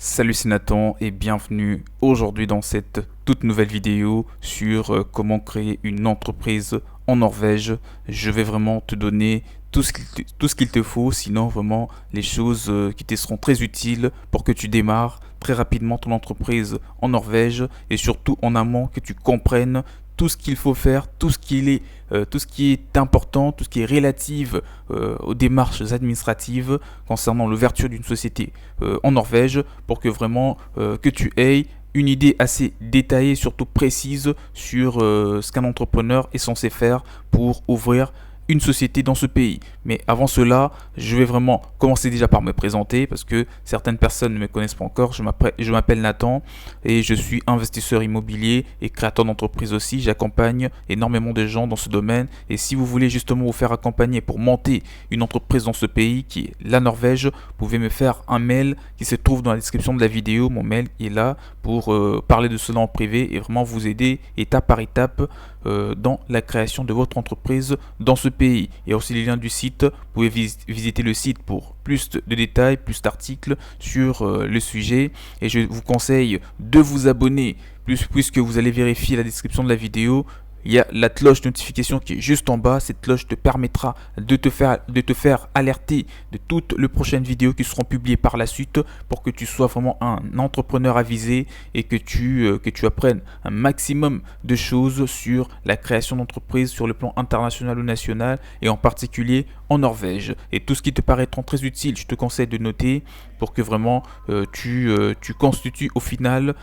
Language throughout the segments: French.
Salut, c'est Nathan et bienvenue aujourd'hui dans cette toute nouvelle vidéo sur comment créer une entreprise en Norvège. Je vais vraiment te donner tout ce qu'il te faut, sinon vraiment les choses qui te seront très utiles pour que tu démarres très rapidement ton entreprise en Norvège et surtout en amont que tu comprennes tout ce qu'il faut faire, tout ce qui est important, tout ce qui est relatif aux démarches administratives concernant l'ouverture d'une société en Norvège pour que vraiment que tu aies une idée assez détaillée, surtout précise sur ce qu'un entrepreneur est censé faire pour ouvrir une société dans ce pays. Mais avant cela, je vais vraiment commencer déjà par me présenter parce que certaines personnes ne me connaissent pas encore. Je m'appelle Nathan et je suis investisseur immobilier et créateur d'entreprise aussi. J'accompagne énormément de gens dans ce domaine et si vous voulez justement vous faire accompagner pour monter une entreprise dans ce pays qui est la Norvège, vous pouvez me faire un mail qui se trouve dans la description de la vidéo. Mon mail est là pour parler de cela en privé et vraiment vous aider étape par étape dans la création de votre entreprise dans ce pays. Il y a aussi les liens du site, vous pouvez visiter le site pour plus de détails, plus d'articles sur le sujet et je vous conseille de vous abonner puisque vous allez vérifier la description de la vidéo. Il y a la cloche notification qui est juste en bas. Cette cloche te permettra de te faire alerter de toutes les prochaines vidéos qui seront publiées par la suite pour que tu sois vraiment un entrepreneur avisé et que tu apprennes un maximum de choses sur la création d'entreprise sur le plan international ou national et en particulier en Norvège. Et tout ce qui te paraîtra très utile, je te conseille de noter pour que vraiment tu constitues au final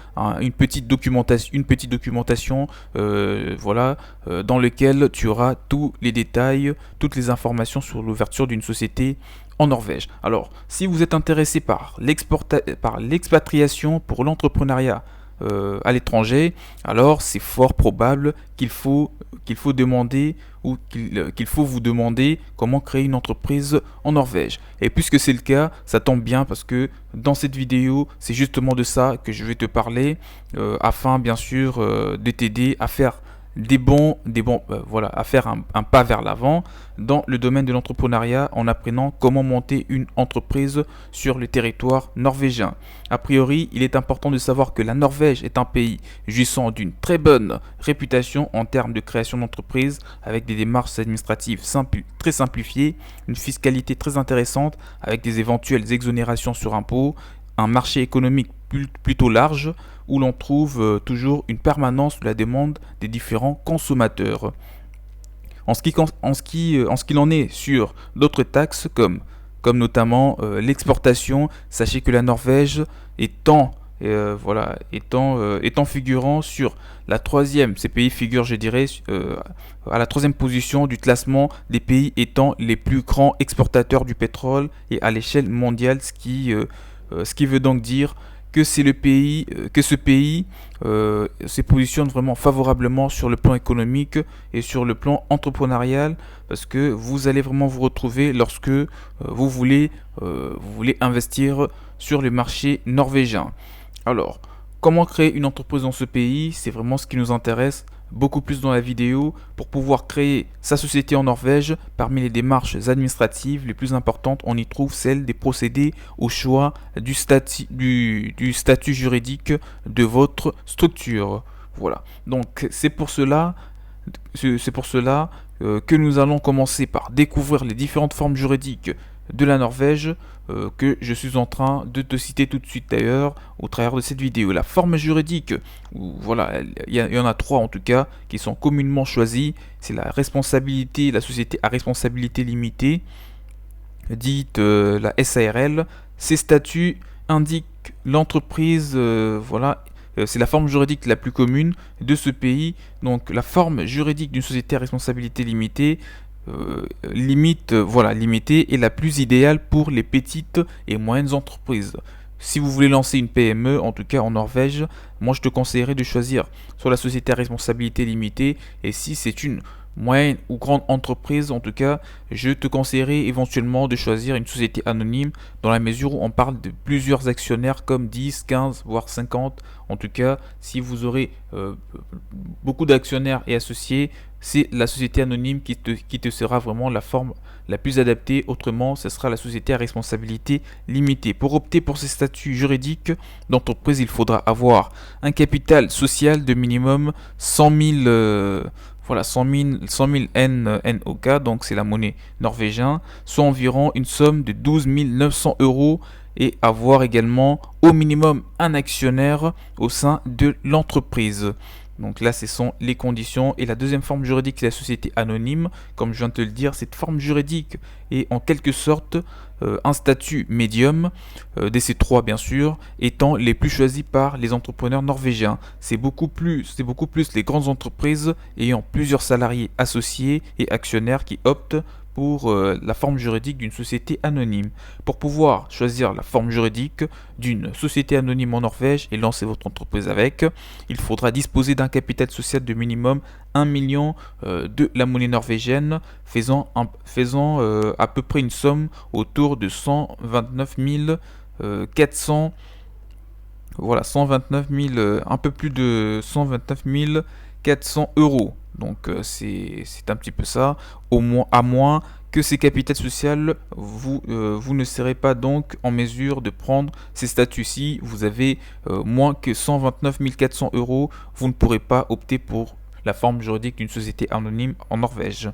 une petite documentation voilà, dans lequel tu auras tous les détails, toutes les informations sur l'ouverture d'une société en Norvège. Alors, si vous êtes intéressé par l'expatriation pour l'entrepreneuriat à l'étranger, alors c'est fort probable qu'il faut demander ou qu'il faut vous demander comment créer une entreprise en Norvège. Et puisque c'est le cas, ça tombe bien parce que dans cette vidéo, c'est justement de ça que je vais te parler afin bien sûr de t'aider à faire voilà, à faire un pas vers l'avant dans le domaine de l'entrepreneuriat en apprenant comment monter une entreprise sur le territoire norvégien. A priori, il est important de savoir que la Norvège est un pays jouissant d'une très bonne réputation en termes de création d'entreprise avec des démarches administratives très simplifiées, une fiscalité très intéressante avec des éventuelles exonérations sur impôts, un marché économique plutôt large où l'on trouve toujours une permanence de la demande des différents consommateurs. En ce qu'il en est sur d'autres taxes comme notamment l'exportation, sachez que la Norvège étant figurant sur la troisième, ces pays figurent, je dirais, à la troisième position du classement des pays étant les plus grands exportateurs du pétrole et à l'échelle mondiale, ce qui veut donc dire que c'est le pays, que ce pays se positionne vraiment favorablement sur le plan économique et sur le plan entrepreneurial parce que vous allez vraiment vous retrouver lorsque vous voulez investir sur le marché norvégien. Alors, comment créer une entreprise dans ce pays? C'est vraiment ce qui nous intéresse beaucoup plus dans la vidéo. Pour pouvoir créer sa société en Norvège, parmi les démarches administratives les plus importantes, on y trouve celle des procédés au choix du statut juridique de votre structure. Voilà. Donc c'est pour cela que nous allons commencer par découvrir les différentes formes juridiques de la Norvège que je suis en train de te citer tout de suite d'ailleurs au travers de cette vidéo. La forme juridique, voilà, il y en a trois en tout cas qui sont communément choisies. C'est la société à responsabilité limitée, dite la SARL. Ces statuts indiquent l'entreprise, voilà, c'est la forme juridique la plus commune de ce pays. Donc la forme juridique d'une société à responsabilité limitée limitée est la plus idéale pour les petites et moyennes entreprises. Si vous voulez lancer une PME, en tout cas en Norvège, moi je te conseillerais de choisir soit la société à responsabilité limitée et si c'est une moyenne ou grande entreprise, en tout cas, je te conseillerais éventuellement de choisir une société anonyme dans la mesure où on parle de plusieurs actionnaires comme 10, 15, voire 50. En tout cas, si vous aurez beaucoup d'actionnaires et associés, c'est la société anonyme qui te sera vraiment la forme la plus adaptée. Autrement, ce sera la société à responsabilité limitée. Pour opter pour ces statuts juridiques d'entreprise, il faudra avoir un capital social de minimum 100 000, voilà, 100 000 NOK, donc c'est la monnaie norvégienne, soit environ une somme de 12 900 euros, et avoir également au minimum un actionnaire au sein de l'entreprise. Donc là, ce sont les conditions. Et la deuxième forme juridique, c'est la société anonyme. Comme je viens de te le dire, cette forme juridique est en quelque sorte un statut médium, de ces trois bien sûr, étant les plus choisis par les entrepreneurs norvégiens. C'est beaucoup plus les grandes entreprises ayant plusieurs salariés associés et actionnaires qui optent pour la forme juridique d'une société anonyme. Pour pouvoir choisir la forme juridique d'une société anonyme en Norvège et lancer votre entreprise avec, il faudra disposer d'un capital social de minimum 1 million de la monnaie norvégienne, faisant à peu près une somme autour de 129 400, voilà, 129 000, un peu plus de 129 400 euros. Donc c'est un petit peu ça, au moins, à moins que ces capitales sociales, vous ne serez pas donc en mesure de prendre ces statuts-ci. Vous avez moins que 129 400 euros, vous ne pourrez pas opter pour la forme juridique d'une société anonyme en Norvège.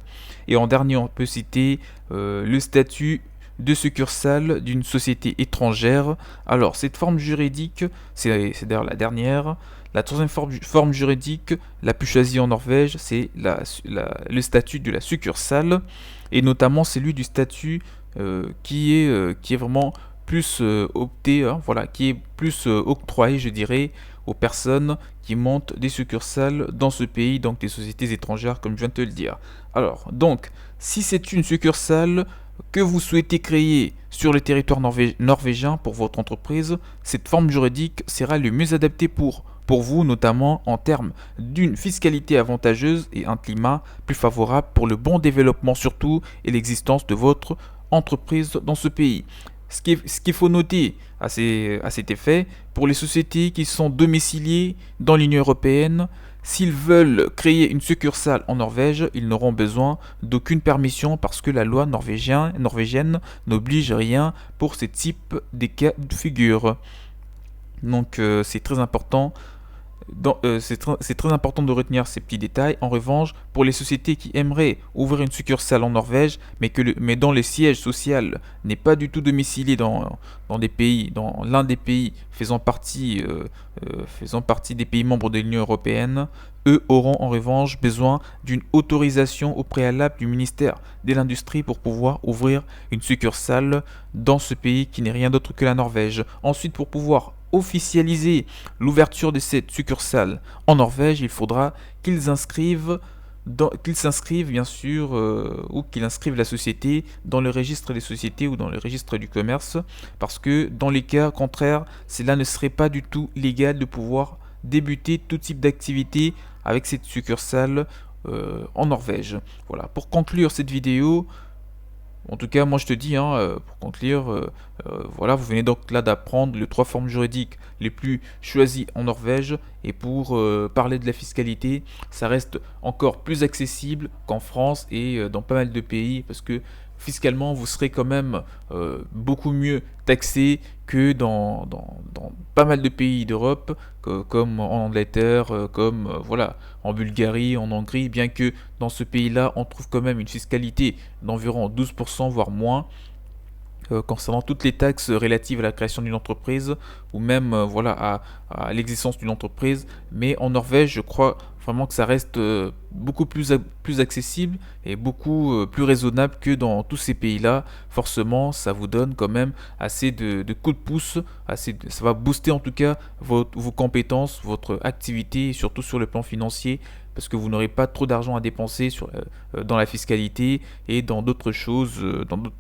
Et en dernier, on peut citer le statut de succursale d'une société étrangère. Alors, cette forme juridique, c'est d'ailleurs la dernière. La troisième forme juridique la plus choisie en Norvège, c'est le statut de la succursale, et notamment celui du statut qui est vraiment plus opté, hein, voilà, qui est plus octroyé, je dirais, aux personnes qui montent des succursales dans ce pays, donc des sociétés étrangères, comme je viens de te le dire. Alors, donc, si c'est une succursale que vous souhaitez créer sur le territoire norvégien pour votre entreprise, cette forme juridique sera le mieux adaptée pour vous, notamment en termes d'une fiscalité avantageuse et un climat plus favorable pour le bon développement surtout et l'existence de votre entreprise dans ce pays. Ce qu'il faut noter à cet effet, pour les sociétés qui sont domiciliées dans l'Union européenne, s'ils veulent créer une succursale en Norvège, ils n'auront besoin d'aucune permission parce que la loi norvégienne n'oblige rien pour ce type de cas de figure. Donc c'est très important. C'est très important de retenir ces petits détails. En revanche, pour les sociétés qui aimeraient ouvrir une succursale en Norvège, mais dont le siège social n'est pas du tout domicilié dans l'un des pays faisant partie des pays membres de l'Union européenne, eux auront en revanche besoin d'une autorisation au préalable du ministère de l'Industrie pour pouvoir ouvrir une succursale dans ce pays qui n'est rien d'autre que la Norvège. Ensuite, pour pouvoir officialiser l'ouverture de cette succursale en Norvège, il faudra qu'ils s'inscrivent bien sûr, ou qu'ils inscrivent la société dans le registre des sociétés ou dans le registre du commerce, parce que dans les cas contraires, cela ne serait pas du tout légal de pouvoir débuter tout type d'activité avec cette succursale en Norvège. Voilà, pour conclure cette vidéo, en tout cas, moi je te dis, hein, pour conclure, voilà, vous venez donc là d'apprendre les trois formes juridiques les plus choisies en Norvège. Et pour parler de la fiscalité, ça reste encore plus accessible qu'en France et dans pas mal de pays, parce que fiscalement, vous serez quand même beaucoup mieux taxé que dans pas mal de pays d'Europe, comme en Angleterre, comme voilà, en Bulgarie, en Hongrie, bien que dans ce pays-là, on trouve quand même une fiscalité d'environ 12%, voire moins, concernant toutes les taxes relatives à la création d'une entreprise ou même voilà, à l'existence d'une entreprise. Mais en Norvège, je crois vraiment que ça reste beaucoup plus accessible et beaucoup plus raisonnable que dans tous ces pays-là. Forcément, ça vous donne quand même assez de coups de pouce, ça va booster en tout cas vos compétences, votre activité, et surtout sur le plan financier, parce que vous n'aurez pas trop d'argent à dépenser dans la fiscalité et dans d'autres choses,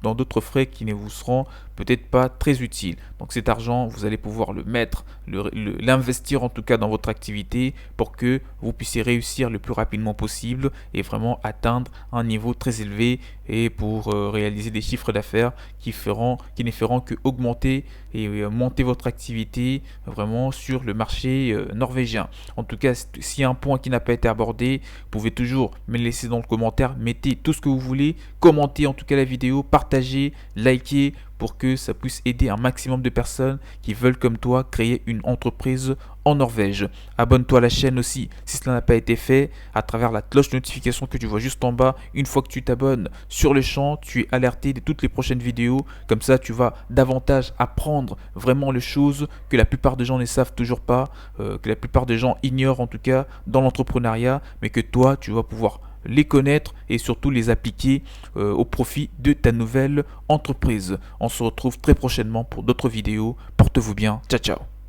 dans d'autres frais qui ne vous seront peut-être pas très utiles. Donc cet argent, vous allez pouvoir le mettre, l'investir en tout cas dans votre activité pour que vous puissiez réussir le plus rapidement possible et vraiment atteindre un niveau très élevé et pour réaliser des chiffres d'affaires qui ne feront que augmenter et monter votre activité vraiment sur le marché norvégien. En tout cas, s'il y a un point qui n'a pas été abordé, vous pouvez toujours me le laisser dans le commentaire, mettez tout ce que vous voulez, commentez en tout cas la vidéo, partagez, likez pour que ça puisse aider un maximum de personnes qui veulent comme toi créer une entreprise en Norvège. Abonne-toi à la chaîne aussi si cela n'a pas été fait à travers la cloche de notification que tu vois juste en bas. Une fois que tu t'abonnes sur le champ, tu es alerté de toutes les prochaines vidéos. Comme ça, tu vas davantage apprendre vraiment les choses que la plupart des gens ne savent toujours pas, que la plupart des gens ignorent en tout cas dans l'entrepreneuriat, mais que toi, tu vas pouvoir les connaître et surtout les appliquer au profit de ta nouvelle entreprise. On se retrouve très prochainement pour d'autres vidéos. Porte-vous bien. Ciao, ciao.